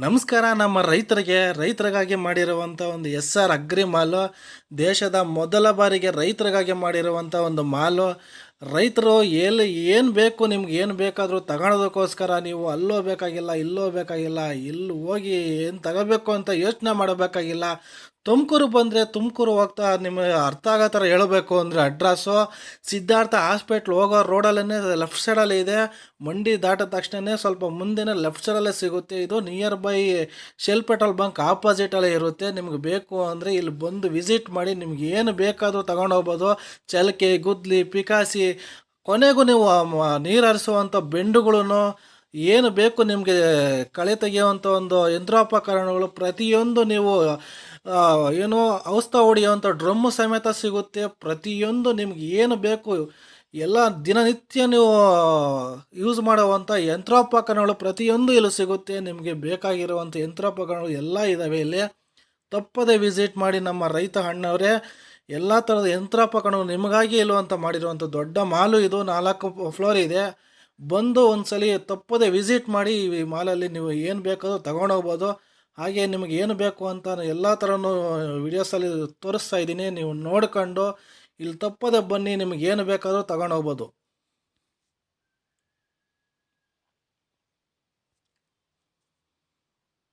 ನಮಸ್ಕಾರ. ನಮ್ಮ ರೈತರಿಗಾಗಿ ಮಾಡಿರುವಂಥ ಒಂದು ಎಸ್ ಆರ್ ಅಗ್ರಿ ಮಾಲು, ದೇಶದ ಮೊದಲ ಬಾರಿಗೆ ರೈತರಿಗಾಗಿ ಮಾಡಿರುವಂಥ ಒಂದು ಮಾಲು. ರೈತರು ಏನು ಬೇಕು, ನಿಮ್ಗೆ ಏನು ಬೇಕಾದರೂ ತಗೊಳೋದಕ್ಕೋಸ್ಕರ ನೀವು ಅಲ್ಲೋ ಬೇಕಾಗಿಲ್ಲ, ಇಲ್ಲೋ ಬೇಕಾಗಿಲ್ಲ, ಇಲ್ಲಿ ಹೋಗಿ ಏನು ತಗೋಬೇಕು ಅಂತ ಯೋಚನೆ ಮಾಡಬೇಕಾಗಿಲ್ಲ. ತುಮಕೂರು ಬಂದರೆ ತುಮಕೂರು ಹೋಗ್ತಾ ನಿಮಗೆ ಅರ್ಥ ಆಗೋ ಥರ ಹೇಳಬೇಕು ಅಂದರೆ ಅಡ್ರೆಸ್ಸು ಸಿದ್ಧಾರ್ಥ ಹಾಸ್ಪಿಟ್ಲ್ ಹೋಗೋ ರೋಡಲ್ಲೇ ಲೆಫ್ಟ್ ಸೈಡಲ್ಲಿ ಇದೆ. ಮಂಡಿ ದಾಟಿದ ತಕ್ಷಣವೇ ಸ್ವಲ್ಪ ಮುಂದೆನೇ ಲೆಫ್ಟ್ ಸೈಡಲ್ಲೇ ಸಿಗುತ್ತೆ. ಇದು nearby Shell petrol bunk ಆಪೋಸಿಟಲ್ಲೇ ಇರುತ್ತೆ. ನಿಮ್ಗೆ ಬೇಕು ಅಂದರೆ ಇಲ್ಲಿ ಬಂದು ವಿಸಿಟ್ ಮಾಡಿ, ನಿಮ್ಗೆ ಏನು ಬೇಕಾದರೂ ತಗೊಂಡೋಗ್ಬೋದು. ಚಲಕೆ, ಗುದ್ಲಿ, ಪಿಕಾಸಿ, ಕೊನೆಗೂ ನೀವು ನೀರು ಹರಿಸುವಂಥ ಬೆಂಡುಗಳನ್ನು ಏನು ಬೇಕು ನಿಮಗೆ, ಕಳೆ ತೆಗೆಯುವಂಥ ಒಂದು ಯಂತ್ರೋಪಕರಣಗಳು ಪ್ರತಿಯೊಂದು ನೀವು ಏನು ಔಷಧ ಹೊಡೆಯುವಂಥ ಡ್ರಮ್ಮು ಸಮೇತ ಸಿಗುತ್ತೆ. ಪ್ರತಿಯೊಂದು ನಿಮ್ಗೆ ಏನು ಬೇಕು ಎಲ್ಲ ದಿನನಿತ್ಯ ನೀವು ಯೂಸ್ ಮಾಡುವಂಥ ಯಂತ್ರೋಪಕರಣಗಳು ಪ್ರತಿಯೊಂದು ಇಲ್ಲಿ ಸಿಗುತ್ತೆ. ನಿಮಗೆ ಬೇಕಾಗಿರುವಂಥ ಯಂತ್ರೋಪಕರಣಗಳು ಎಲ್ಲ ಇದ್ದಾವೆ ಇಲ್ಲಿ. ತಪ್ಪದೆ ವಿಸಿಟ್ ಮಾಡಿ ನಮ್ಮ ರೈತ ಅಣ್ಣವರೇ. ಎಲ್ಲ ಥರದ ಯಂತ್ರೋಪಕರಣಗಳು ನಿಮಗಾಗಿ ಇಲ್ಲುವಂತ ಮಾಡಿರುವಂಥ ದೊಡ್ಡ ಮಾಲು ಇದು. 4 ಫ್ಲೋರ್ ಇದೆ. ಬಂದು ಒಂದ್ಸಲಿ ತಪ್ಪದೆ ವಿಸಿಟ್ ಮಾಡಿ. ಈ ಮಾಲಲ್ಲಿ ನೀವು ಏನು ಬೇಕಾದರೂ ತಗೊಂಡೋಗ್ಬೋದು. ಹಾಗೆ ನಿಮಗೆ ಏನು ಬೇಕು ಅಂತ ಎಲ್ಲ ಥರನೂ ವಿಡಿಯೋಸಲ್ಲಿ ತೋರಿಸ್ತಾ ಇದ್ದೀನಿ. ನೀವು ನೋಡ್ಕೊಂಡು ಇಲ್ಲಿ ತಪ್ಪದೆ ಬನ್ನಿ, ನಿಮಗೆ ಏನು ಬೇಕಾದರೂ ತಗೊಂಡೋಗ್ಬೋದು.